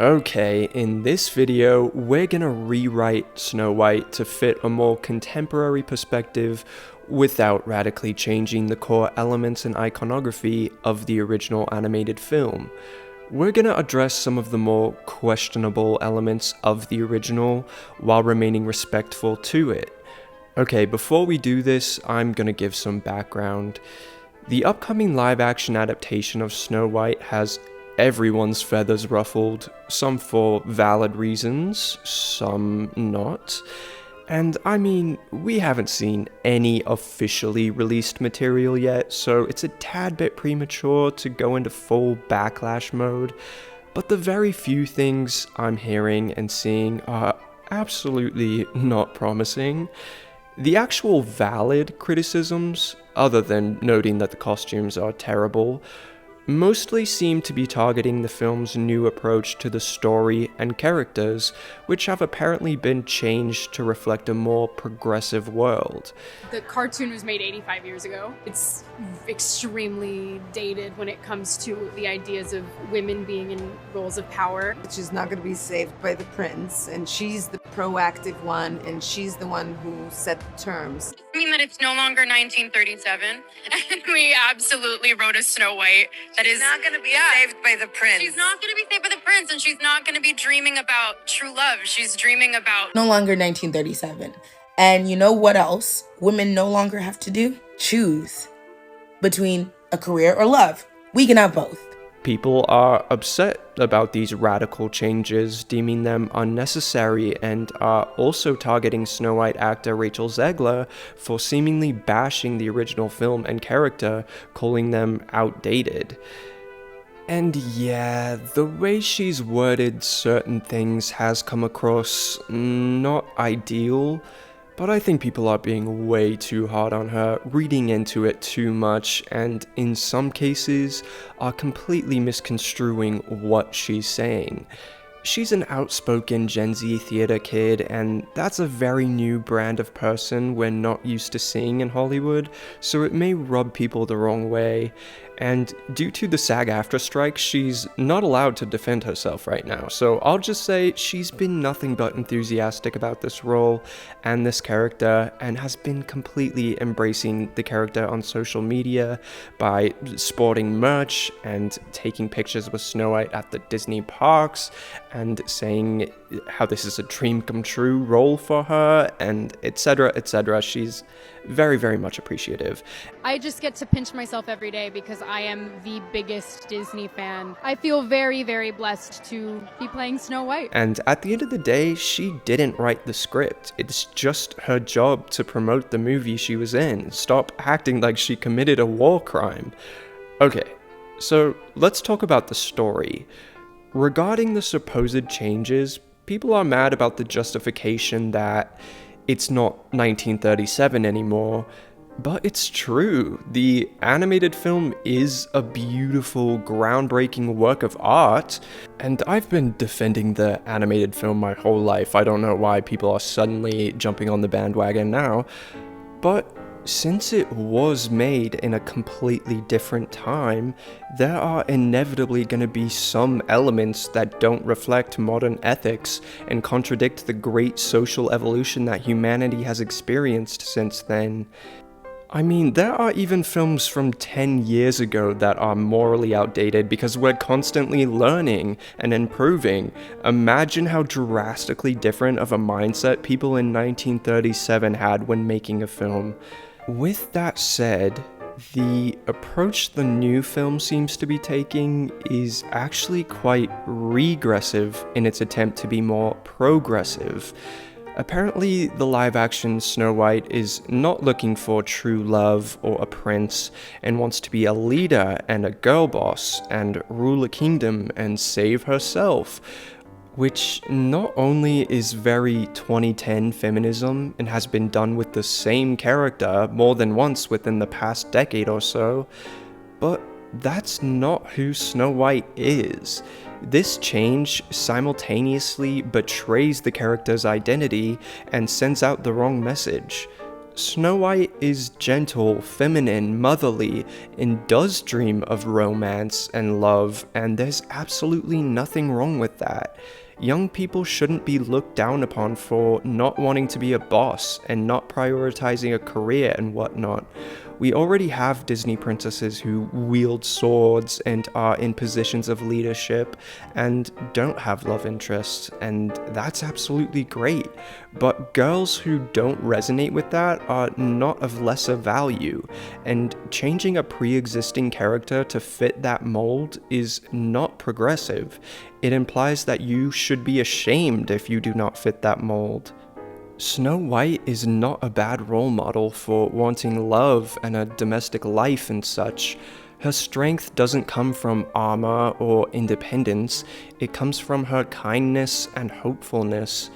Okay, in this video, we're gonna rewrite Snow White to fit a more contemporary perspective without radically changing the core elements and iconography of the original animated film. We're gonna address some of the more questionable elements of the original while remaining respectful to it. Okay, before we do this, I'm gonna give some background. The upcoming live-action adaptation of Snow White has everyone's feathers ruffled, some for valid reasons, some not. And I mean, we haven't seen any officially released material yet, so it's a tad bit premature to go into full backlash mode, but the very few things I'm hearing and seeing are absolutely not promising. The actual valid criticisms, other than noting that the costumes are terrible, mostly seem to be targeting the film's new approach to the story and characters, which have apparently been changed to reflect a more progressive world. The cartoon was made 85 years ago. It's extremely dated when it comes to the ideas of women being in roles of power. She's not going to be saved by the prince, and she's the proactive one, and she's the one who set the terms. I mean that it's no longer 1937, and we absolutely wrote a Snow White that is not going to be saved by the prince. She's not going to be saved by the prince, and she's not going to be dreaming about true love. She's dreaming about no longer 1937. And you know what else women no longer have to do? Choose between a career or love. We can have both. People are upset about these radical changes, deeming them unnecessary, and are also targeting Snow White actor Rachel Zegler for seemingly bashing the original film and character, calling them outdated. And yeah, the way she's worded certain things has come across not ideal, but I think people are being way too hard on her, reading into it too much, and in some cases are completely misconstruing what she's saying. She's an outspoken Gen Z theater kid, and that's a very new brand of person we're not used to seeing in Hollywood, so it may rub people the wrong way. And due to the SAG-AFTRA strike, she's not allowed to defend herself right now, so I'll just say she's been nothing but enthusiastic about this role and this character, and has been completely embracing the character on social media by sporting merch and taking pictures with Snow White at the Disney parks, and saying how this is a dream come true role for her, and etc, etc. She's very, very much appreciative. I just get to pinch myself every day because I am the biggest Disney fan. I feel very, very blessed to be playing Snow White. And at the end of the day, she didn't write the script. It's just her job to promote the movie she was in. Stop acting like she committed a war crime. Okay, so let's talk about the story. Regarding the supposed changes, people are mad about the justification that it's not 1937 anymore, but it's true. The animated film is a beautiful, groundbreaking work of art, and I've been defending the animated film my whole life. I don't know why people are suddenly jumping on the bandwagon now, but since it was made in a completely different time, there are inevitably going to be some elements that don't reflect modern ethics and contradict the great social evolution that humanity has experienced since then. I mean, there are even films from 10 years ago that are morally outdated because we're constantly learning and improving. Imagine how drastically different of a mindset people in 1937 had when making a film. With that said, the approach the new film seems to be taking is actually quite regressive in its attempt to be more progressive. Apparently, the live-action Snow White is not looking for true love or a prince, and wants to be a leader and a girl boss, and rule a kingdom and save herself. Which not only is very 2010 feminism and has been done with the same character more than once within the past decade or so, but that's not who Snow White is. This change simultaneously betrays the character's identity and sends out the wrong message. Snow White is gentle, feminine, motherly, and does dream of romance and love, and there's absolutely nothing wrong with that. Young people shouldn't be looked down upon for not wanting to be a boss and not prioritizing a career and whatnot. We already have Disney princesses who wield swords and are in positions of leadership and don't have love interests, and that's absolutely great. But girls who don't resonate with that are not of lesser value, and changing a pre-existing character to fit that mold is not progressive. It implies that you should be ashamed if you do not fit that mold. Snow White is not a bad role model for wanting love and a domestic life and such. Her strength doesn't come from armor or independence, it comes from her kindness and hopefulness.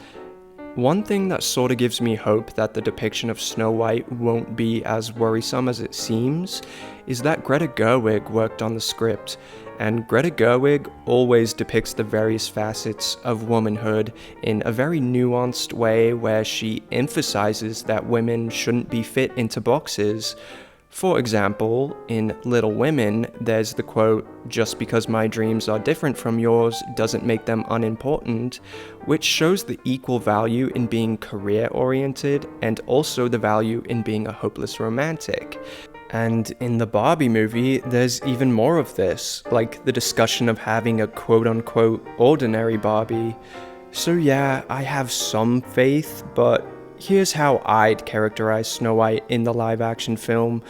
One thing that sorta gives me hope that the depiction of Snow White won't be as worrisome as it seems is that Greta Gerwig worked on the script, and Greta Gerwig always depicts the various facets of womanhood in a very nuanced way where she emphasizes that women shouldn't be fit into boxes. For example, in Little Women, there's the quote, "Just because my dreams are different from yours doesn't make them unimportant," which shows the equal value in being career-oriented and also the value in being a hopeless romantic. And in the Barbie movie, there's even more of this, like the discussion of having a quote-unquote ordinary Barbie. So yeah, I have some faith, but here's how I'd characterize Snow White in the live-action film,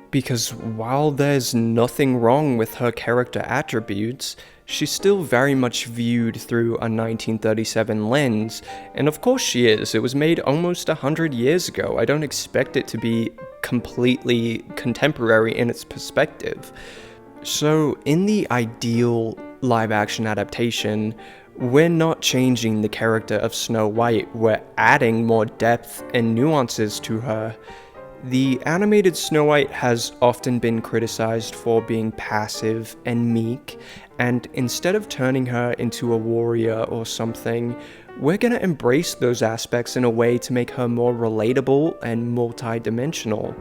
because while there's nothing wrong with her character attributes, she's still very much viewed through a 1937 lens, and of course she is. It was made almost 100 years ago. I don't expect it to be completely contemporary in its perspective. So in the ideal live-action adaptation, we're not changing the character of Snow White, we're adding more depth and nuances to her. The animated Snow White has often been criticized for being passive and meek, and instead of turning her into a warrior or something, we're gonna embrace those aspects in a way to make her more relatable and multi-dimensional.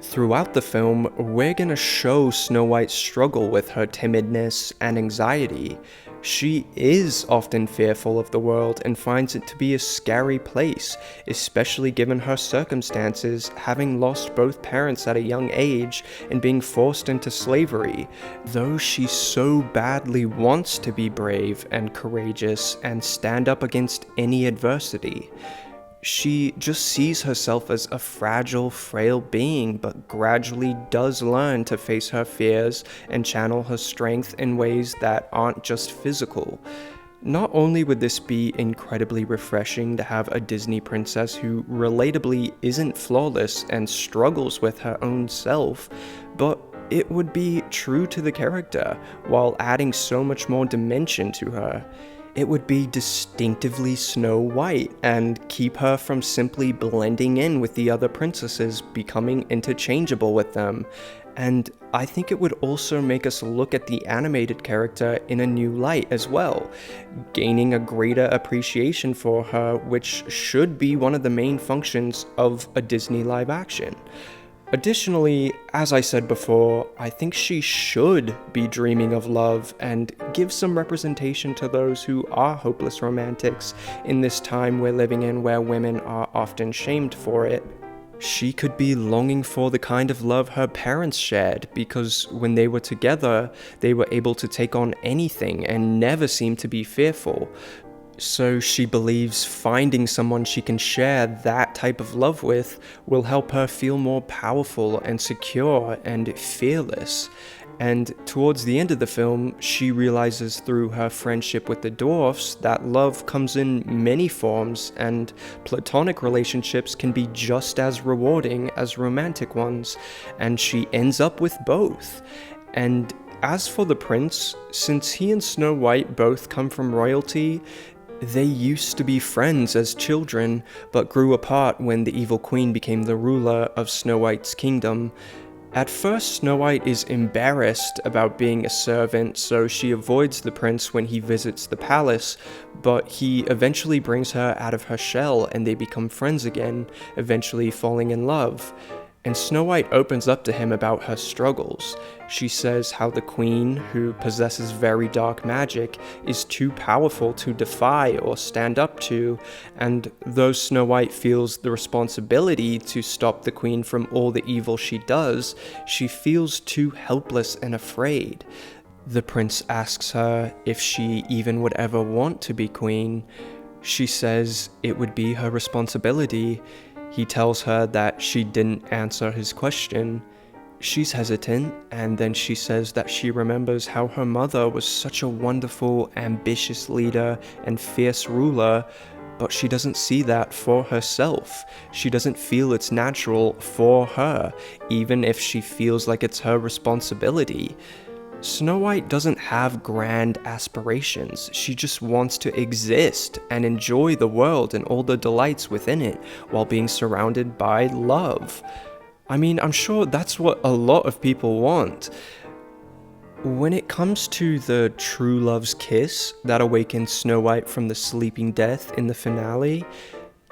Throughout the film, we're gonna show Snow White's struggle with her timidness and anxiety. She is often fearful of the world and finds it to be a scary place, especially given her circumstances, having lost both parents at a young age and being forced into slavery, though she so badly wants to be brave and courageous and stand up against any adversity. She just sees herself as a fragile, frail being, but gradually does learn to face her fears and channel her strength in ways that aren't just physical. Not only would this be incredibly refreshing to have a Disney princess who relatably isn't flawless and struggles with her own self, but it would be true to the character while adding so much more dimension to her. It would be distinctively Snow White and keep her from simply blending in with the other princesses, becoming interchangeable with them. And I think it would also make us look at the animated character in a new light as well, gaining a greater appreciation for her, which should be one of the main functions of a Disney live action. Additionally, as I said before, I think she should be dreaming of love and give some representation to those who are hopeless romantics in this time we're living in where women are often shamed for it. She could be longing for the kind of love her parents shared, because when they were together, they were able to take on anything and never seemed to be fearful. So she believes finding someone she can share that type of love with will help her feel more powerful and secure and fearless. And towards the end of the film, she realizes through her friendship with the dwarfs that love comes in many forms, and platonic relationships can be just as rewarding as romantic ones, and she ends up with both. And as for the prince, since he and Snow White both come from royalty, they used to be friends as children, but grew apart when the evil queen became the ruler of Snow White's kingdom. At first, Snow White is embarrassed about being a servant, so she avoids the prince when he visits the palace, but he eventually brings her out of her shell and they become friends again, eventually falling in love. And Snow White opens up to him about her struggles. She says how the queen, who possesses very dark magic, is too powerful to defy or stand up to, and though Snow White feels the responsibility to stop the queen from all the evil she does, she feels too helpless and afraid. The prince asks her if she even would ever want to be queen. She says it would be her responsibility. He tells her that she didn't answer his question. She's hesitant, and then she says that she remembers how her mother was such a wonderful, ambitious leader and fierce ruler, but she doesn't see that for herself. She doesn't feel it's natural for her, even if she feels like it's her responsibility. Snow White doesn't have grand aspirations. She just wants to exist and enjoy the world and all the delights within it while being surrounded by love. I mean, I'm sure that's what a lot of people want. When it comes to the true love's kiss that awakens Snow White from the sleeping death in the finale,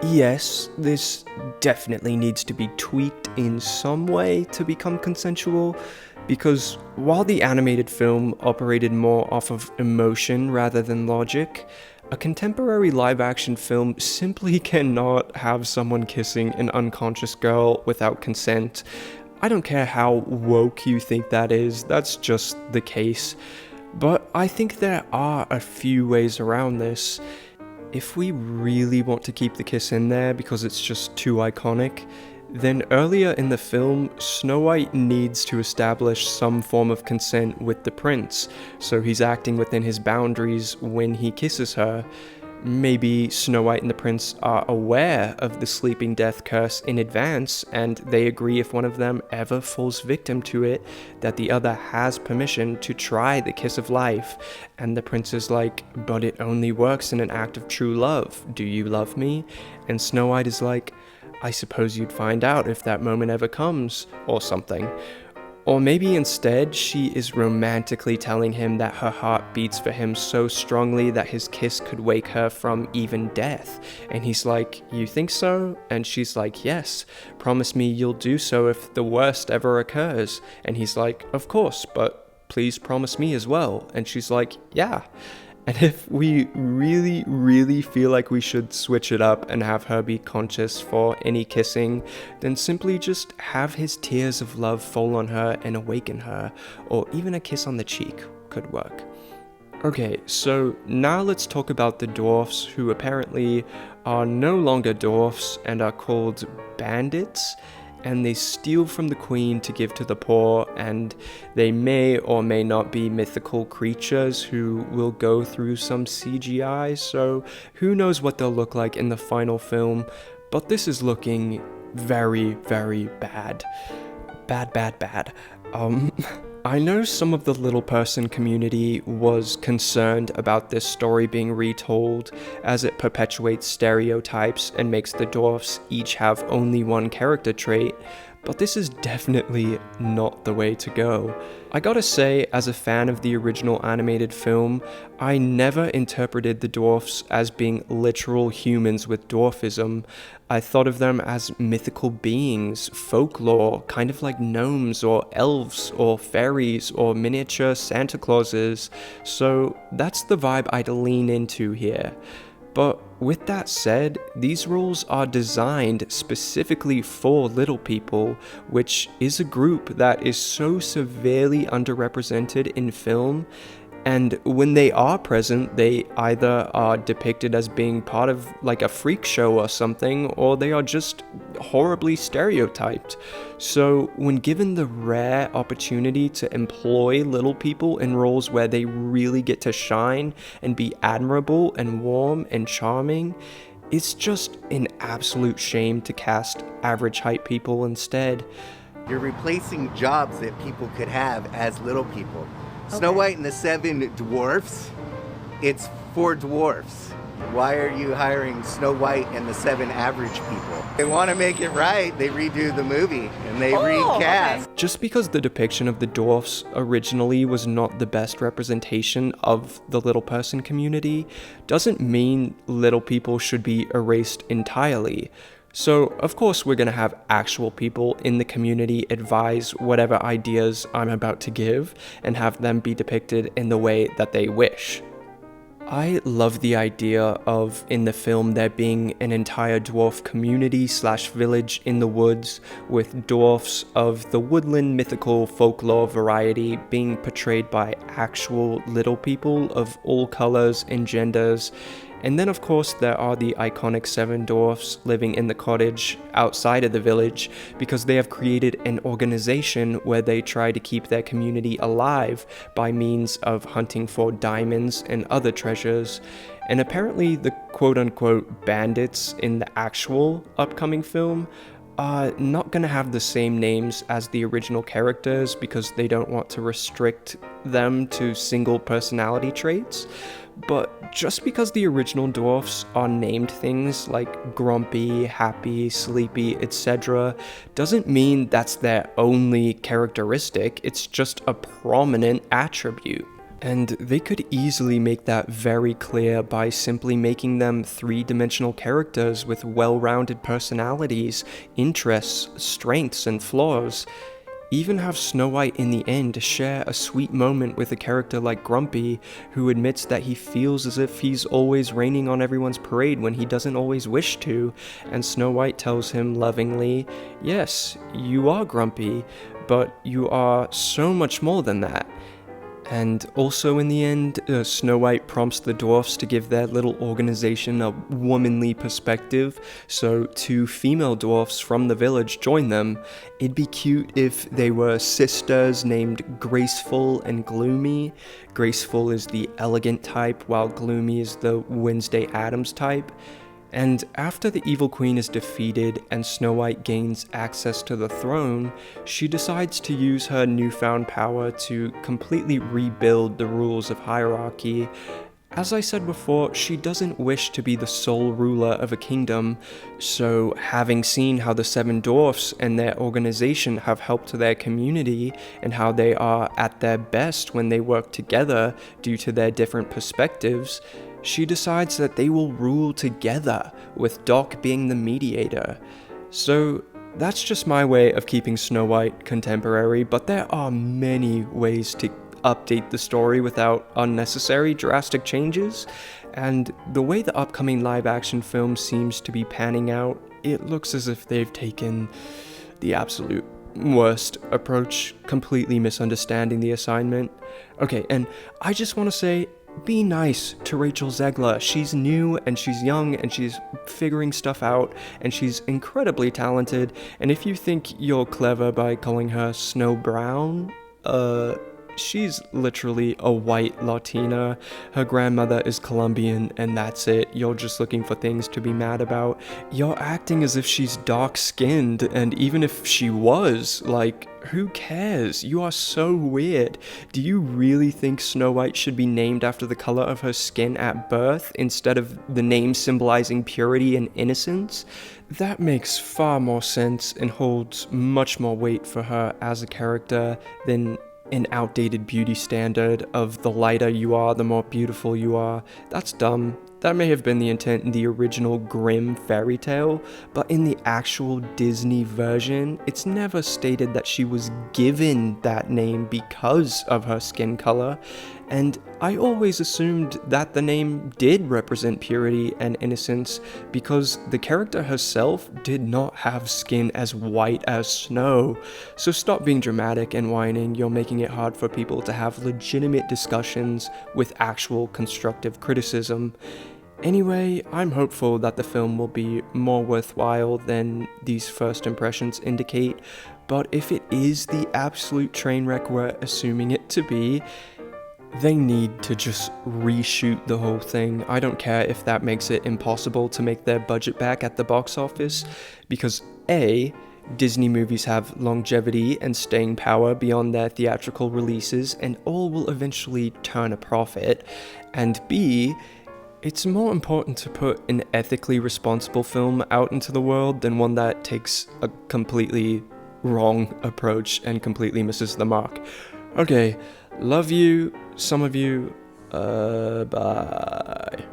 yes, this definitely needs to be tweaked in some way to become consensual, because while the animated film operated more off of emotion rather than logic, a contemporary live-action film simply cannot have someone kissing an unconscious girl without consent. I don't care how woke you think that is, that's just the case. But I think there are a few ways around this. If we really want to keep the kiss in there because it's just too iconic, then earlier in the film, Snow White needs to establish some form of consent with the prince, so he's acting within his boundaries when he kisses her. Maybe Snow White and the prince are aware of the sleeping death curse in advance, and they agree if one of them ever falls victim to it, that the other has permission to try the kiss of life. And the prince is like, but it only works in an act of true love. Do you love me? And Snow White is like, I suppose you'd find out if that moment ever comes, or something. Or maybe instead, she is romantically telling him that her heart beats for him so strongly that his kiss could wake her from even death. And he's like, you think so? And she's like, yes. Promise me you'll do so if the worst ever occurs. And he's like, of course, but please promise me as well. And she's like, yeah. And if we really, really feel like we should switch it up and have her be conscious for any kissing, then simply just have his tears of love fall on her and awaken her, or even a kiss on the cheek could work. Okay, so now let's talk about the dwarfs, who apparently are no longer dwarfs and are called bandits. And they steal from the queen to give to the poor, and they may or may not be mythical creatures who will go through some CGI, so who knows what they'll look like in the final film, but this is looking very, very bad. Bad. I know some of the little person community was concerned about this story being retold, as it perpetuates stereotypes and makes the dwarfs each have only one character trait, but this is definitely not the way to go. I gotta say, as a fan of the original animated film, I never interpreted the dwarfs as being literal humans with dwarfism. I thought of them as mythical beings, folklore, kind of like gnomes or elves or fairies or miniature Santa Clauses, so that's the vibe I'd lean into here. But with that said, these roles are designed specifically for little people, which is a group that is so severely underrepresented in film, and when they are present, they either are depicted as being part of like a freak show or something, or they are just horribly stereotyped. So when given the rare opportunity to employ little people in roles where they really get to shine and be admirable and warm and charming, it's just an absolute shame to cast average height people instead. You're replacing jobs that people could have as little people. Snow White and the Seven Dwarfs, it's for dwarfs. Why are you hiring Snow White and the 7 average people? They want to make it right. They redo the movie and they recast. Okay. Just because the depiction of the dwarfs originally was not the best representation of the little person community doesn't mean little people should be erased entirely. So, of course, we're going to have actual people in the community advise whatever ideas I'm about to give and have them be depicted in the way that they wish. I love the idea of, in the film, there being an entire dwarf community / village in the woods with dwarfs of the woodland mythical folklore variety being portrayed by actual little people of all colors and genders. And then, of course, there are the iconic 7 dwarfs living in the cottage outside of the village because they have created an organization where they try to keep their community alive by means of hunting for diamonds and other treasures. And apparently the quote-unquote bandits in the actual upcoming film are not going to have the same names as the original characters because they don't want to restrict them to single personality traits. But just because the original dwarfs are named things like grumpy, happy, sleepy, etc., doesn't mean that's their only characteristic. It's just a prominent attribute. And they could easily make that very clear by simply making them 3-dimensional characters with well-rounded personalities, interests, strengths, and flaws. Even have Snow White in the end share a sweet moment with a character like Grumpy, who admits that he feels as if he's always raining on everyone's parade when he doesn't always wish to, and Snow White tells him lovingly, "Yes, you are grumpy, but you are so much more than that." And also in the end, Snow White prompts the dwarfs to give their little organization a womanly perspective, so 2 female dwarfs from the village join them. It'd be cute if they were sisters named Graceful and Gloomy. Graceful is the elegant type, while Gloomy is the Wednesday Addams type. And after the evil queen is defeated and Snow White gains access to the throne, she decides to use her newfound power to completely rebuild the rules of hierarchy. As I said before, she doesn't wish to be the sole ruler of a kingdom, so having seen how the 7 dwarfs and their organization have helped their community and how they are at their best when they work together due to their different perspectives, she decides that they will rule together, with Doc being the mediator. So that's just my way of keeping Snow White contemporary, but there are many ways to update the story without unnecessary drastic changes, and the way the upcoming live-action film seems to be panning out, it looks as if they've taken the absolute worst approach, completely misunderstanding the assignment. Okay, and I just want to say, be nice to Rachel Zegler. She's new and she's young and she's figuring stuff out and she's incredibly talented. And if you think you're clever by calling her Snow Brown, she's literally a white Latina. Her grandmother is Colombian and that's it. You're just looking for things to be mad about. You're acting as if she's dark-skinned, and even if she was, like, who cares? You are so weird. Do you really think Snow White should be named after the color of her skin at birth instead of the name symbolizing purity and innocence? That makes far more sense and holds much more weight for her as a character than an outdated beauty standard of the lighter you are, the more beautiful you are. That's dumb. That may have been the intent in the original Grimm fairy tale, but in the actual Disney version, it's never stated that she was given that name because of her skin color, and I always assumed that the name did represent purity and innocence because the character herself did not have skin as white as snow. So stop being dramatic and whining. You're making it hard for people to have legitimate discussions with actual constructive criticism. Anyway, I'm hopeful that the film will be more worthwhile than these first impressions indicate, but if it is the absolute train wreck we're assuming it to be, they need to just reshoot the whole thing. I don't care if that makes it impossible to make their budget back at the box office, because A, Disney movies have longevity and staying power beyond their theatrical releases, and all will eventually turn a profit, and B, It's more important to put an ethically responsible film out into the world than one that takes a completely wrong approach and completely misses the mark. Okay, love you, some of you, bye.